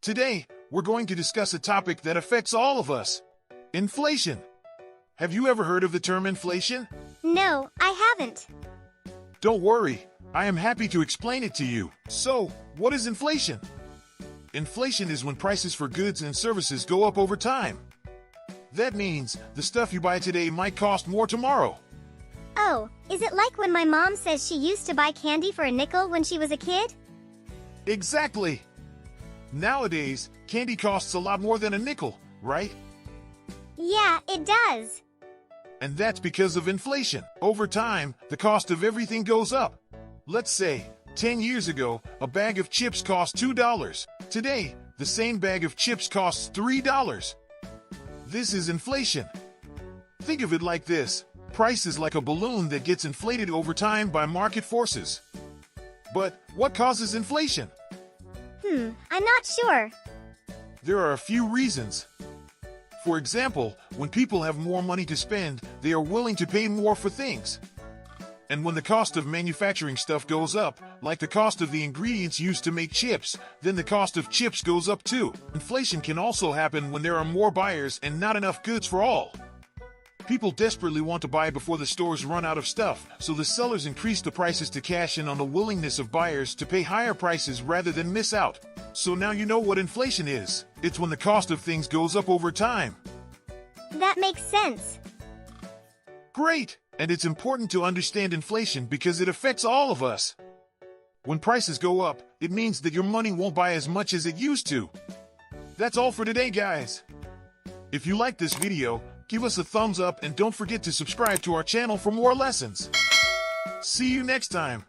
Today, we're going to discuss a topic that affects all of us. Inflation. Have you ever heard of the term inflation? No, I haven't. Don't worry, I am happy to explain it to you. So, what is inflation? Inflation is when prices for goods and services go up over time. That means the stuff you buy today might cost more tomorrow. Oh, is it like when my mom says she used to buy candy for a nickel when she was a kid? Exactly. Nowadays, candy costs a lot more than a nickel, right? Yeah, it does. And that's because of inflation. Over time, the cost of everything goes up. Let's say, 10 years ago, a bag of chips cost $2. Today, the same bag of chips costs $3. This is inflation. Think of it like this. Price is like a balloon that gets inflated over time by market forces. But what causes inflation? I'm not sure. There are a few reasons. For example, when people have more money to spend, they are willing to pay more for things. And when the cost of manufacturing stuff goes up, like the cost of the ingredients used to make chips, then the cost of chips goes up too. Inflation can also happen when there are more buyers and not enough goods for all. People desperately want to buy before the stores run out of stuff, so the sellers increase the prices to cash in on the willingness of buyers to pay higher prices rather than miss out. So now you know what inflation is. It's when the cost of things goes up over time. That makes sense. Great! And it's important to understand inflation because it affects all of us. When prices go up, it means that your money won't buy as much as it used to. That's all for today, guys. If you like this video, give us a thumbs up and don't forget to subscribe to our channel for more lessons. See you next time.